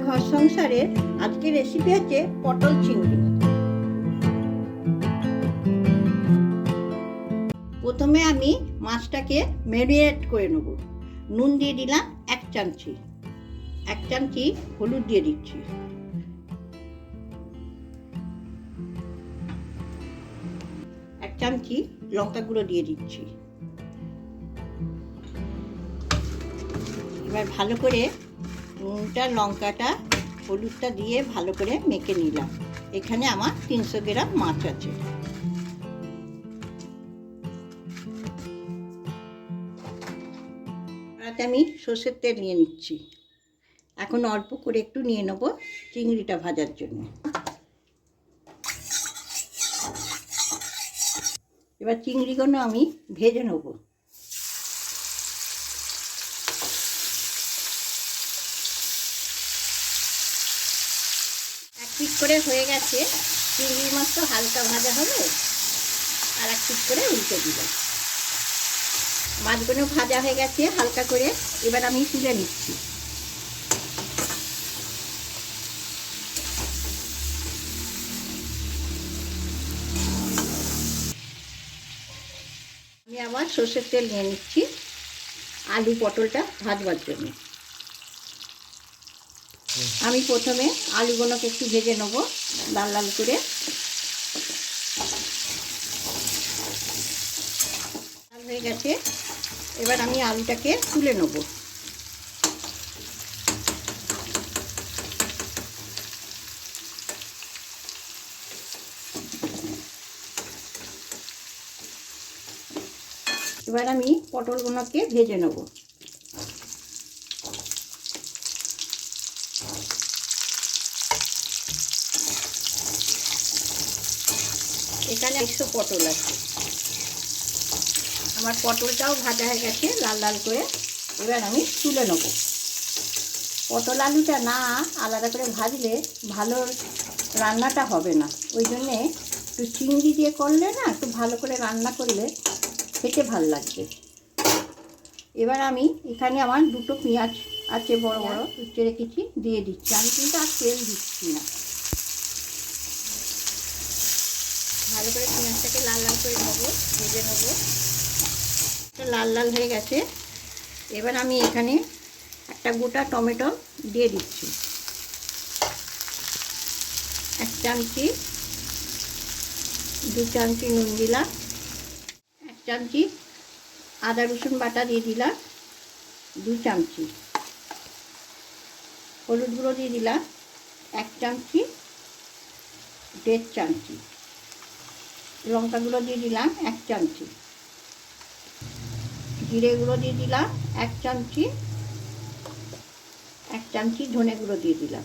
ঘর সংসারের আজকে রেসিপি হচ্ছে পটল চিংড়ি। প্রথমে আমি মাছটাকে ম্যারিনেট করে নেব। নুন দিয়ে দিলাম এক চামচি, হলুদ দিয়ে দিচ্ছি, এক চামচি লঙ্কা গুঁড়ো দিয়ে দিচ্ছি। এবার ভালো করে নুনটা, লঙ্কাটা, হলুদটা দিয়ে ভালো করে মেখে নিলাম। এখানে আমার 300 গ্রাম মাছ আছে। তাতে আমি সর্ষের তেল নিয়ে নিচ্ছি। এখন অল্প করে একটু নিয়ে নেব চিংড়িটা ভাজার জন্য। এবার চিংড়িগুলো আমি ভেজে নেব। এক পিঠ করে হয়ে গেছে। চিংড়ির মাছ তো হালকা ভাজা হবে, আর এক পিঠ করে উল্টে দিব। মাছগুলো ভাজা হয়ে গেছে হালকা করে। এবার আমি তুলে নিচ্ছি। আমি আবার সর্ষের তেল নিয়ে নিচ্ছি আলু পটলটা ভাজবার জন্য। আমি প্রথমে আলুগুলোকে একটু ভেজে নেব লাল লাল করে। লাল হয়ে গেছে, এবার আমি আলুটাকে তুলে নেব। এবার আমি পটলগুলোকে ভেজে নেব। এখানে 100 পটল আছে। আমার পটলটাও ভাজা হয়ে গেছে লাল লাল করে। এবার আমি তুলে নেব। পটল আলুটা না আলাদা করে ভাজলে ভালো রান্নাটা হবে না। ওই জন্যে একটু চিংড়ি দিয়ে করলে না, একটু ভালো করে রান্না করলে খেতে ভালো লাগবে। এবার আমি এখানে আমার 2টো পেঁয়াজ আছে, বড় বড় কুচে রেখেছি, দিয়ে দিচ্ছি। আমি কিন্তু আর তেল দিচ্ছি না। ভালো করে পেঁয়াজটাকে লাল লাল করে নেবো, ভেজে নেবো। লাল লাল হয়ে গেছে। এবার আমি এখানে একটা গোটা টমেটো দিয়ে দিচ্ছি। 1 চামচি, 2 চামচি নুন দিলাম, 1 চামচি আদা রসুন বাটা দিয়ে দিলাম, 2 চামচি হলুদ গুঁড়ো দিয়ে দিলাম, 1 চামচি, 1.5 চামচি লঙ্কা গুঁড়ো দিয়ে দিলাম, 1 চামচি জিরে গুঁড়ো দিয়ে দিলাম, 1 চামচি, 1 চামচি ধনে গুঁড়ো দিয়ে দিলাম।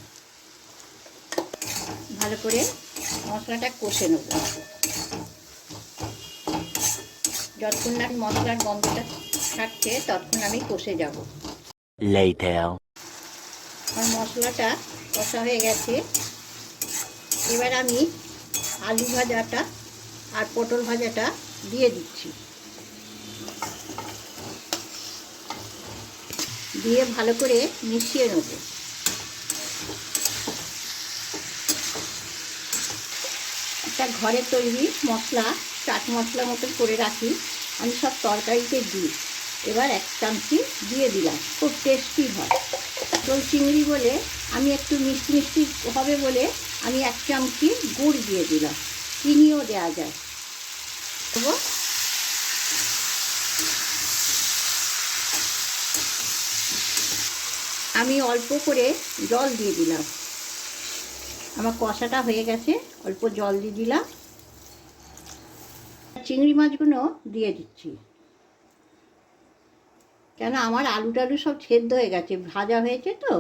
ভালো করে মশলাটা কষে নেব। যতক্ষণ না মশলার গন্ধটা ছাড়ছে ততক্ষণ আমি কষে যাব। আমার মশলাটা কষা হয়ে গেছে। এবার আমি আলু ভাজাটা আর পটল ভাজাটা দিয়ে দিচ্ছি। দিয়ে ভালো করে মিশিয়ে নেব। একটা ঘরে তৈরি মশলা, চাট মশলা মতন করে রাখি, আমি সব তরকারিতে দিই। এবার 1 চামচি দিয়ে দিলাম। খুব টেস্টি হয় পটল চিংড়ি বলে আমি একটু মিষ্টি মিষ্টি হবে বলে আমি 1 চামচি গুড় দিয়ে দিলাম। চিনিও দেওয়া যায়। দেবো। আমি অল্প করে জল দিয়ে দিলাম। আমার কষাটা হয়ে গেছে, অল্প জল দিয়ে দিলাম। চিংড়ি মাছগুলো দিয়ে দিচ্ছি, কেন আমার আলু টালু সব সেদ্ধ হয়ে গেছে, ভাজা হয়েছে তো।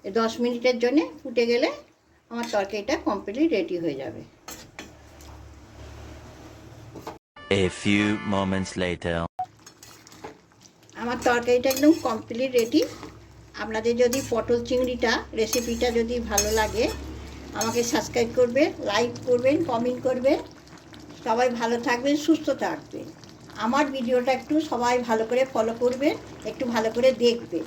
10 মিনিটের জন্য ফুটে গেলে আমার তরকারিটা কমপ্লিটলি রেডি হয়ে যাবে। A few moments later. আমার তরকারিটা একদম কমপ্লিট রেডি। আপনাদের যদি পটল চিংড়িটা রেসিপিটা যদি ভালো লাগে আমাকে সাবস্ক্রাইব করবেন, লাইক করবেন, কমেন্ট করবেন। সবাই ভালো থাকবেন, সুস্থ থাকবেন। আমার ভিডিওটা একটু সবাই ভালো করে ফলো করবেন, একটু ভালো করে দেখবেন।